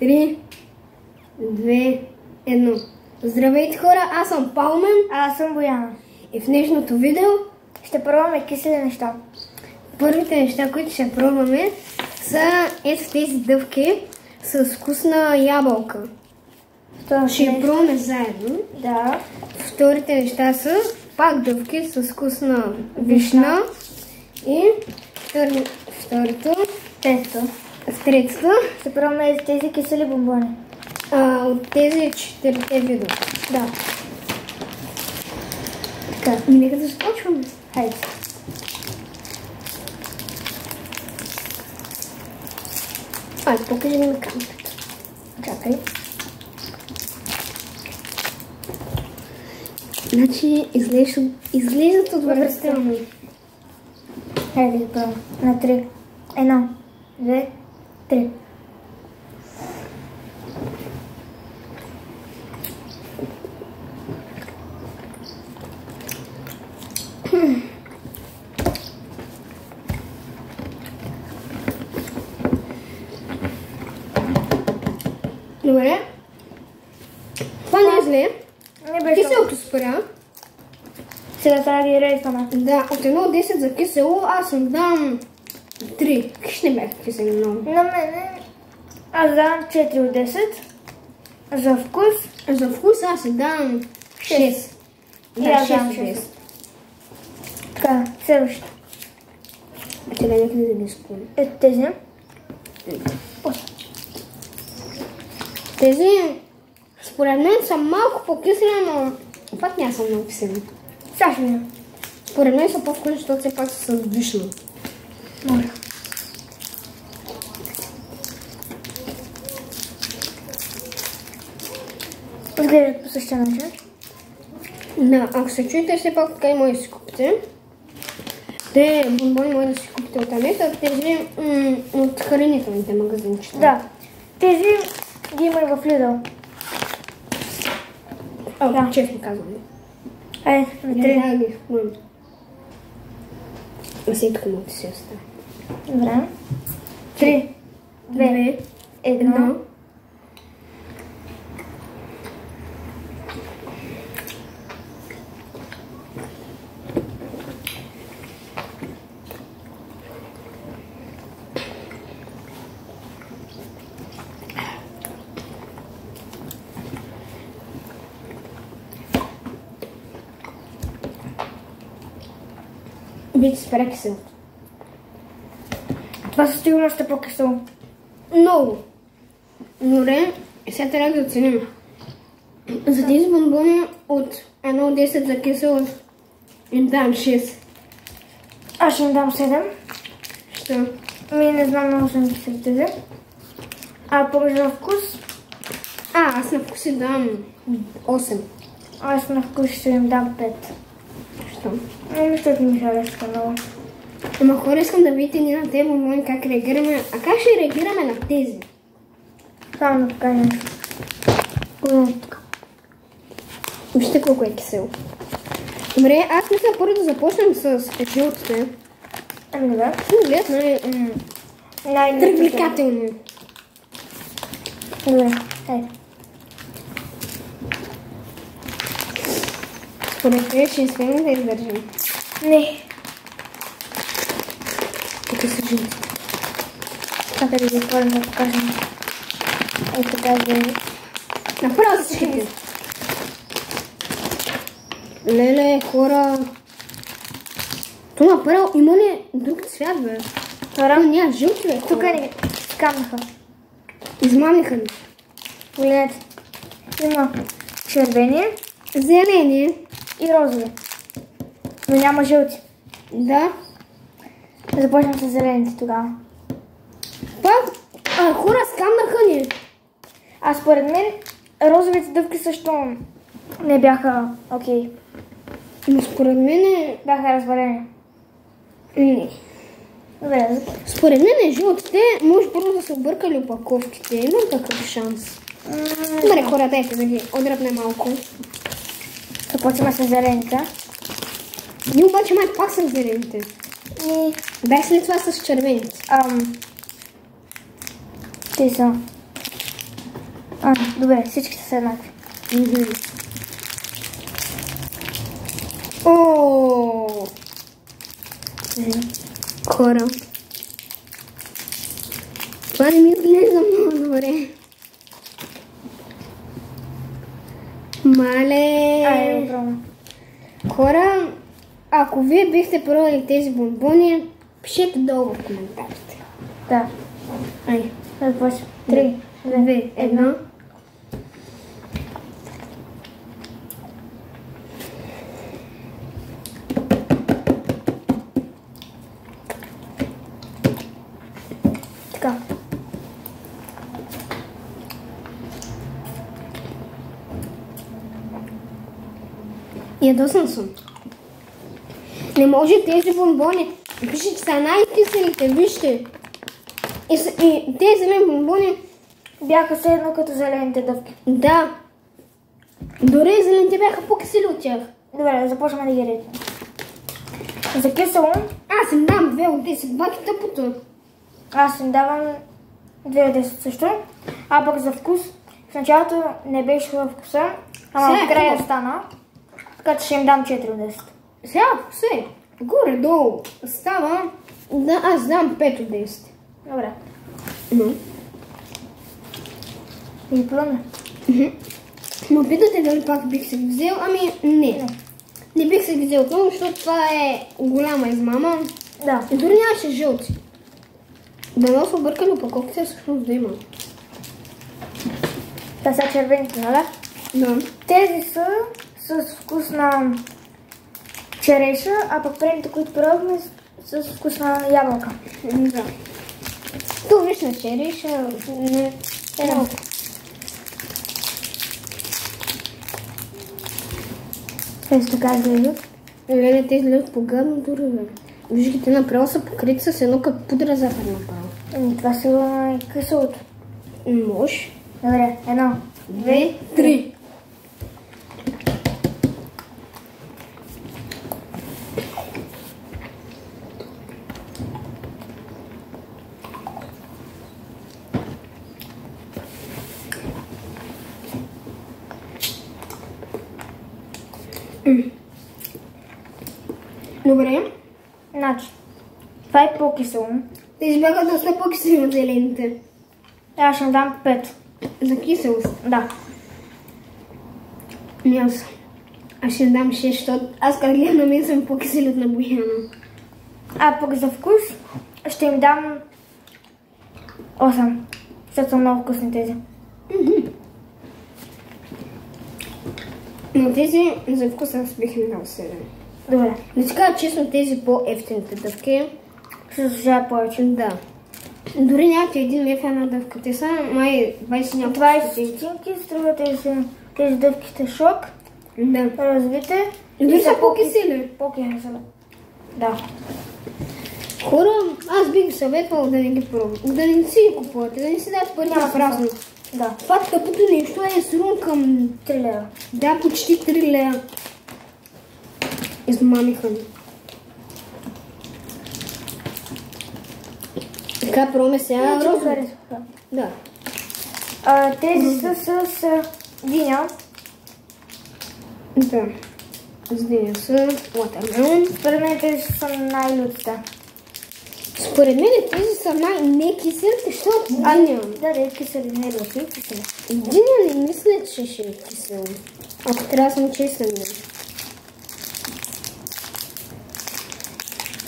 3, 2, 1. Здравейте хора, аз съм Паумен. А аз съм Бояна. И в днешното видео ще пробваме кисели неща. Първите неща, които ще пробваме, са ето тези дъвки с вкусна ябълка. Ще пробваме заедно. Да. Вторите неща са пак дъвки с вкусна вишна. И третото ще пробваме тези кисели бомбони. От тези 4 вида. Да. Така, нека да започваме. Хайде. Покажи ми камерата. Чакай. Значи изглеждат отвратително. Хайде да пробвам. На 3. 1, 2, 3. Добре. Това не е зле. Не беше Киселото спря. Сега трябва да ги рейсваме. Да, от 1 до 10 за кисело аз съм дам 3. Какви не бяха кисели много? На мене аз давам 4 от 10. За вкус? За вкус аз си дам 6. Да, аз дам 6. Така, следващото. Сега някъде да ги спомня. Ето тези. Тези според мен са малко по-кисели, но пак няма са много кисели. Сега ще видим. Според мен са по-вкусни, защото все пак са с вишна. Може. Изглеждат по същия начин. Да, ако се чуете, все пак така и може да си купите. Те бомбони може да си купите от Амета, тези от хранителните магазинчета. Да, тези ги има и в Lidl. Да, честно казвам. Айде, на 3. Да, ги вкъм. Си тук му си оставя. Добре. 3, 2, 1. Вече спря киселото. Това със сигурност ще по-кисело. Много. Добре, сега трябва да оценим. За тези бомбони от 1 до 10 за кисело им дам 6. Аз ще им дам 7. Що? Не знам много съм кисели тези. А пък за вкус? Аз на вкус си дам 8. Аз на вкус ще им дам 5. Що? Мисля, че ми харесва много. Ама хора, искам да видите ние на тези бомбони как реагираме. А как ще реагираме на тези? Само да така нещо. Погледнете тук. Вижте колко е кисело. Добре, аз мисля първо да започнем с жълтите. Ами да. Гледат най-привлекателни. Добре, хайде. Според тебе ще успеем да издържим. Не. Тук са жълти. Чакай да ги отворим да покажем. Ето тази. Направо всичките. Леле, хора. То направо има ли друг цвят, бе? Хора, няма жълти, бе. тук ни скамнаха. Измамиха ни. Погледнете. Има червени, Зелени. и розови. Но няма жълти. Да. Започнем с зелените тогава. Пак, хора, скамнаха ни. А според мен розовите дъвки също не бяха окей. Но според мен Бяха развалени. не. Добре, Според мен жълтите може първо да са объркали опаковките. Имам такъв шанс. Добре, хора, дайте да ги отръпне малко. започваме с зелените. Ние обаче май пак са зелените. И Дай след това с червените. те са Добре, всички са еднакви. О, хора. Това не ми изглежда много добре. Мале. Хора, ако вие бихте пробвали тези бонбони, пишете долу в коментарите. Да. Ай. Започваме. 3, 2, 1. Така. Ядосан съм. Не може тези бонбони. Пише, че са най-киселите, вижте. И тези ми бонбони Бяха все едно като зелените дъвки. да. Дори зелените бяха по-кисели от тях. Добре, започваме да ги редим. За кисело Аз им дам 2 от 10, баки тъпото. аз им давам 2 от 10 също. А пък за вкус, в началото не беше във вкуса, ама Сега в края хубаво. стана. Така че ще им дам 4 от 10. Сега все, горе-долу става, да, аз дам 5 от 10. Добре. Но, И пробваме. но питате дали пак бих се ги взел, ами не. Не бих се ги взел отново, защото това е голяма измама. Да. И дори нямаше жълти. Да носи объркали опаковките, всъщност да има. Та са червените, нали? Да. Тези са с вкус на череша, а пък предните, които пробваме, с вкус на ябълка. Да. Тук виж на череша, не е малко. Ето така изглеждат. Леле, те изглеждат по-гадно дори, бе. Виж ги, те направо са покрити с едно като пудра захар направо. Това сигурно е киселото. Може. Добре, 1, 2, 3. Добре. Значи, това е по-кисело. Тези бяха доста по-кисели от зелените. Аз ще дам 5. За киселост. Да. Аз ще дам 6, защото аз как гледам на мен съм по-кисели от на Бояна. А пък за вкус ще им дам 8. Защото са много вкусни тези. Но тези за вкус аз бих им дал 7. Добре. Да си кажа честно, тези по-ефтините дъвки. Ще заслужава повече. Да. Дори нямате 1 лев една дъвка. Те са май 20 няколко. 20 стотинки струва тези дъвките шок. Да. Развите. Дори са по-кисели. По-кисели. Да. Хора, аз бих ви съветвала да не ги пробвам. Да не си ги купувате, да не си дадат пари на празно. Да. Това тъпото нещо е срун към 3 лева. да, почти 3 лева. Измамиха ми. Така, пробваме сега розови. Да. Тези са с диня. Да. С диня са watermelon. Според мен тези са най-лютите. Според мен тези са най-некиселите, защото диня. Да, кисели, не люти, кисели. Диня не мисля, че ще е кисело. Ако трябва да съм честен.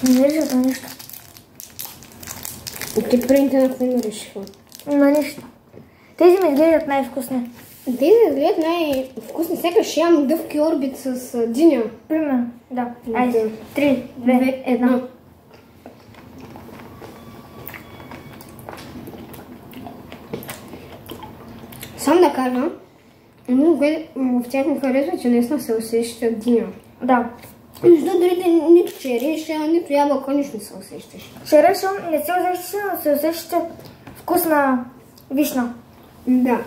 Не виждат на нищо. Те преди на какво ми решиха? На нищо. Тези ми изглеждат най-вкусни. Тези изглеждат най-вкусни. Сякаш ям дъвки орбит с диня. Примерно, да. Айде. 3, 2, 1. Сам да кажа, в тях ми харесва, че наистина се усеща диня. Да. Защото дори нито череша, нито ябълка, нищо не се усещаш. Череша не се усеща, но се усеща вкусна вишна. Да.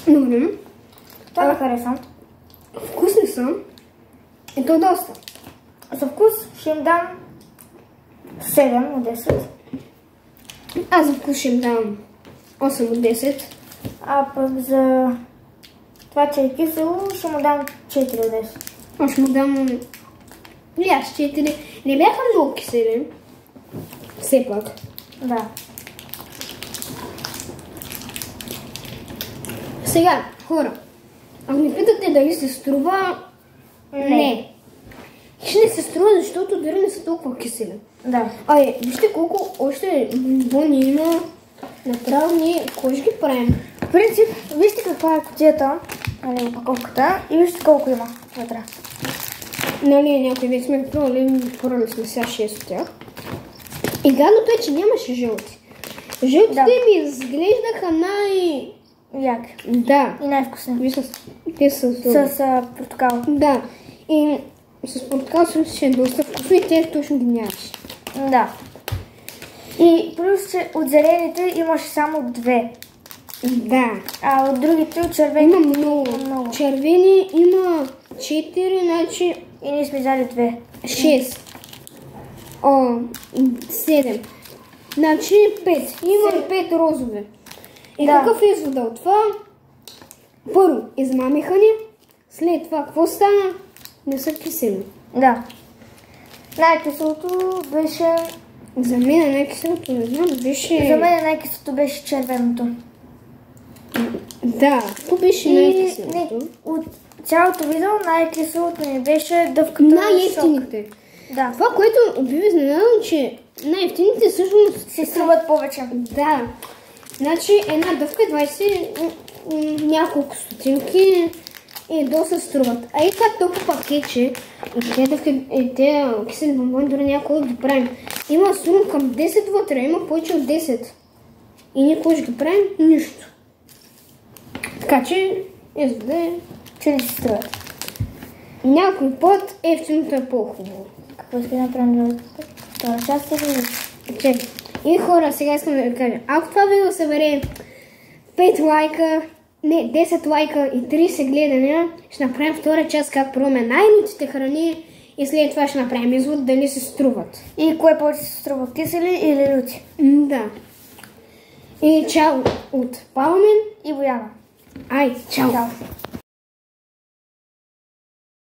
Добре. Това да харесвам. Вкусни са. И то доста. За вкус ще им дам 7 от 10. Аз за вкус ще им дам 8 от 10. А пък за това, че е кисело, ще му дам 4 от 10. Аз ще му дам... аз 4. Не бяха много кисели. Все пак. Да. Сега, хора, ако ми питате дали се струва... Не. Ще не се струва, защото дори не са толкова кисели. Да. Вижте колко още бомбони има. Направо ние кой ще ги правим? В принцип, вижте каква е кутията, нали, опаковката и вижте колко има вътре. Нали, някой вид сме порали сме сега 6 от тях. И гадното е, че нямаше жълти. Жълтите ми изглеждаха Як. Да. И най-вкусни. Те са с портокал. Да. И с портокал ще е доста вкусно и те точно ги нямаш. Да. И плюс, че от зелените имаш само 2. Да. А от другите, от червени има много. Червени има 4, значи... И ние сме взяли 2. 6. 7. Значи 5. Има 5 розове. И какъв е извода от това? Първо, измамиха ни. След това, какво стана? Не са кисели. Да. Най-киселото беше... За мен най-киселото, не знам, беше... За мен най-киселото беше червеното. Да, какво беше най-киселото? От цялото видео най-киселото ни беше дъвката най-ефтините. Да. Това, което би ви изненадало, че най-ефтините всъщност се струват повече. Да. Значи една дъвка 20 няколко стотинки и доста струват. А и това толкова пакетче и те кисели бомбони дори някой ги правим. Има струм към 10 вътре, има повече от 10. И никой ще ги правим нищо. Така че, извода е, че не се струват. Някой път ефтиното е по-хубаво. Какво иска да направим втора част или? И хора, сега искам да ви кажа, ако това видео събере 5 лайка, не, 10 лайка и 30 гледания, ще направим втора част как пробваме най-лютите храни и след това ще направим извод дали се струват. И кое повече се струва, кисели или люти? Да. И чао от Паламен и Бояна. Ай, чао! Чао.